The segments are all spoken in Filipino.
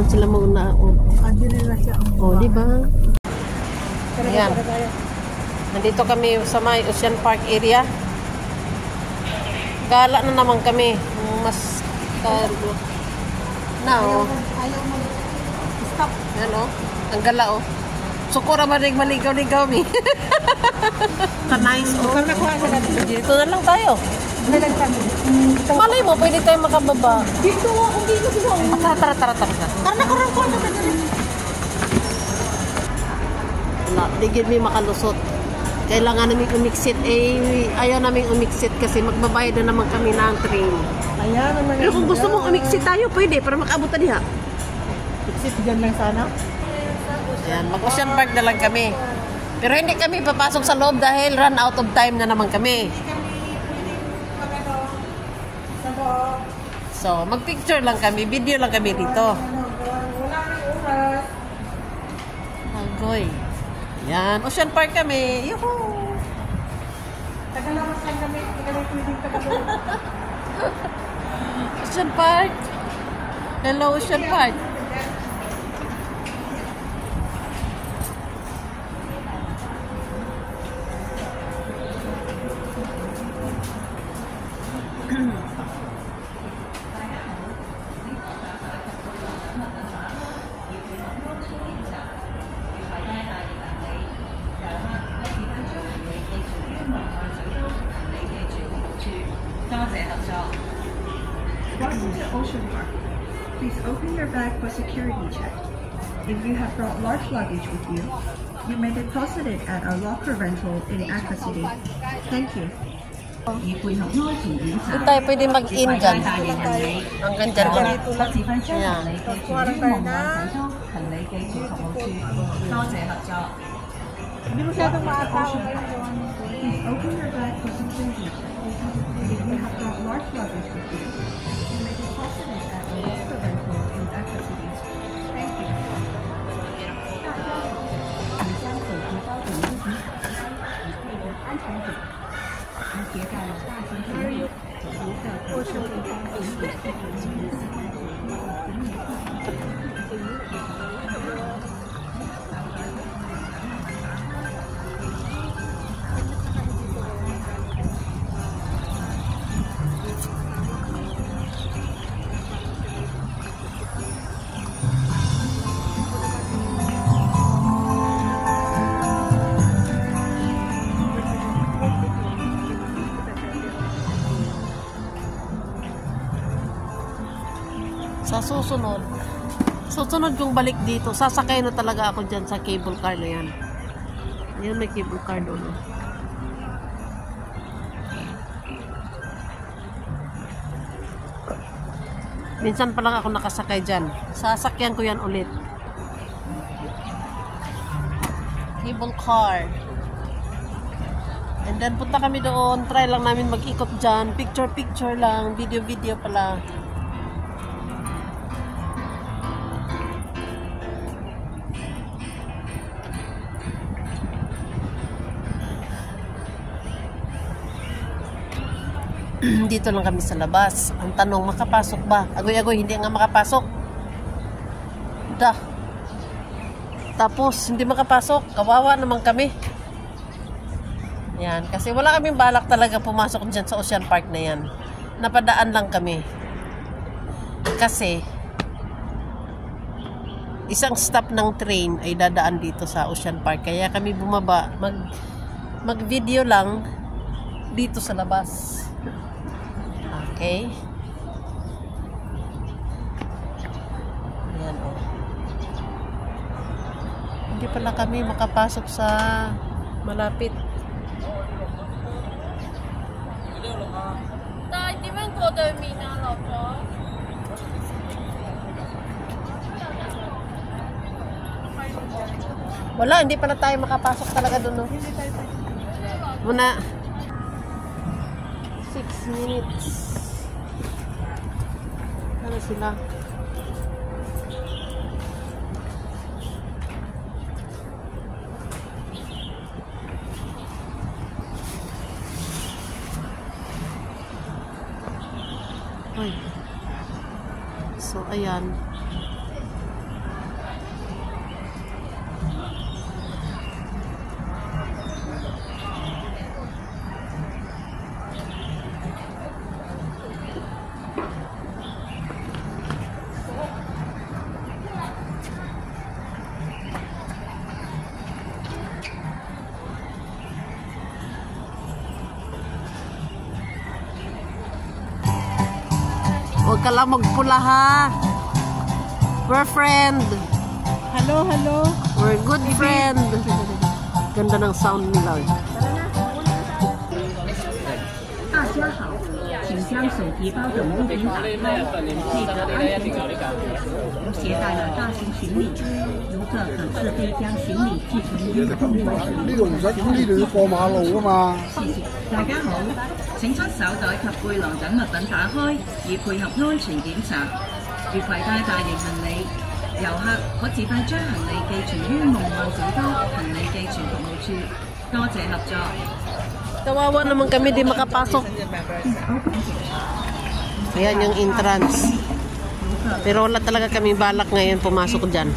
naman sila muna. Oh, di ba? Ayan. Nandito kami sa may Ocean Park area. Gala na naman kami. Mas now. Ayaw mo. Stop. Yan o. Ang gala o. Sukura marig maligaw-ligaw mi. Ka-nice o. Dito na lang tayo. Malay mo, pwede tayo makababa. Dito, kung dito sila. Tara. Karena kurang ko na Wala, digid mi makalusot. Kailangan namin umiksit. Ayaw namin umiksit kasi magbabayad na naman kami ng train. Ayan naman. Pero kung gusto mong umiksit tayo, pwede para makabot na diha. Exit dyan lang sana. Ayan, mag-Ocean Park na lang kami. Pero hindi kami papasok sa loob dahil run out of time na naman kami. So, mag-picture lang kami, video lang kami dito. Agoy. Yan, Ocean Park kami. Yuhuu! Tagalamas lang kami. Tagalamas kami. Ocean Park. Hello, Ocean Park. Welcome to Ocean Park. Please open your bag for security check. If you have brought large luggage with you, you may deposit it at our locker rental in Aqua City. Thank you. Hindi tayo pwede mag-in dyan. Hanggang dyan lang. Ayan. Hindi masyadong maataw. Please open your bag for security check. If you have brought large luggage with you, you may deposit it at our locker rental in Aqua City. Thank you. 安全组，携带大型行李，如在可设备方面。Sa susunod kong balik dito, sasakay na talaga ako dyan sa cable car na yan. Ayan, may cable car doon. Minsan pa lang ako nakasakay dyan. Sasakyan ko yan ulit. Cable car. And then punta kami doon. Try lang namin mag-ikot dyan. Picture lang. Video pala. Dito lang kami sa labas. Ang tanong, makapasok ba? Agoy-agoy, hindi nga makapasok. Tapos, hindi makapasok. Kawawa naman kami. Yan. Kasi wala kaming balak talaga pumasok dyan sa Ocean Park na yan. Napadaan lang kami. Kasi, isang stop ng train ay dadaan dito sa Ocean Park. Kaya kami bumaba. Mag-video lang dito sa labas. Okay. Ayan o. Hindi pala kami makapasok sa malapit. Wala, hindi pala tayo makapasok talaga doon. No? Muna 6 minutes. Ano sila? Ay. So, ayan. Huwag ka lang magpula ha. We're friend. Hello, hello. We're good friend. Ganda ng sound nila. 大家好，请将手提包等物品打开，配合安全检查。如携带了大型行李，游客可自费将行李寄存于控位时。呢度唔使，呢度要過馬路啊嘛。謝謝大家好，請將手袋及背囊等物品打開，以配合安全檢查。如攜帶大型行李，遊客可自費將行李寄存於夢幻小兜行李寄存服務處。多謝合作。 Kawawa naman kami di makapasok. Ayan yung entrance. Pero wala talaga kami balak ngayon pumasok dyan.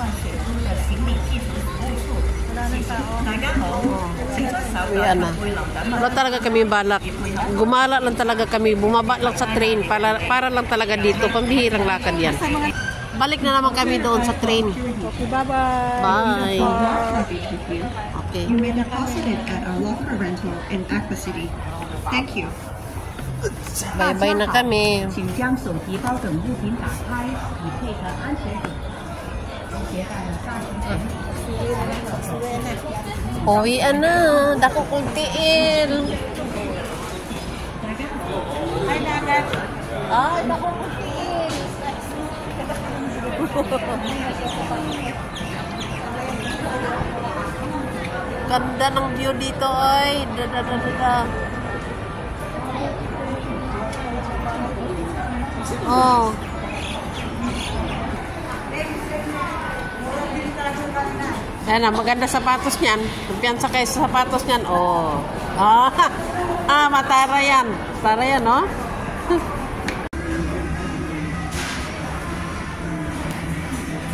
Ayan na. Wala talaga kami balak. Gumala lang talaga kami. Bumaba lang sa train para lang talaga dito. Pambihirang lakad yan. Balik na naman kami doon sa train. Okay, bye-bye. Bye. Okay. You may deposit it at our locker rental in Aqua City. Thank you. Bye-bye na kami. 请将手提包等物品打开，以配合安全检查。携带了大型行李。 Uwian na. Dako kong tiil. Hi, Nagat. Ay, dako kong tiil. Ganda ng view dito ay. Oh. Ayan na, maganda sapatos niyan. Kumpiyansa kayo sa sapatos niyan. Oh. Matara yan. Matara yan, no?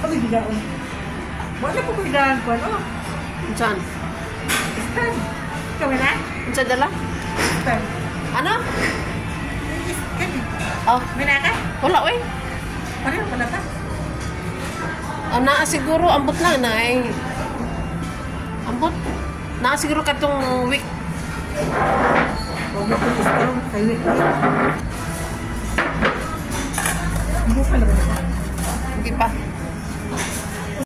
Ano gidaon? Wala po gidaon ko, no? Saan? Stand. Ikaw na? Saan dala? Stand. Ano? Stand. Oh, May naka? wala, oy. Pareho pala ka? Naa siguro, ambot lang na eh. Ambot. Naa siguro katong week. Huwag mo po ito. Kayo.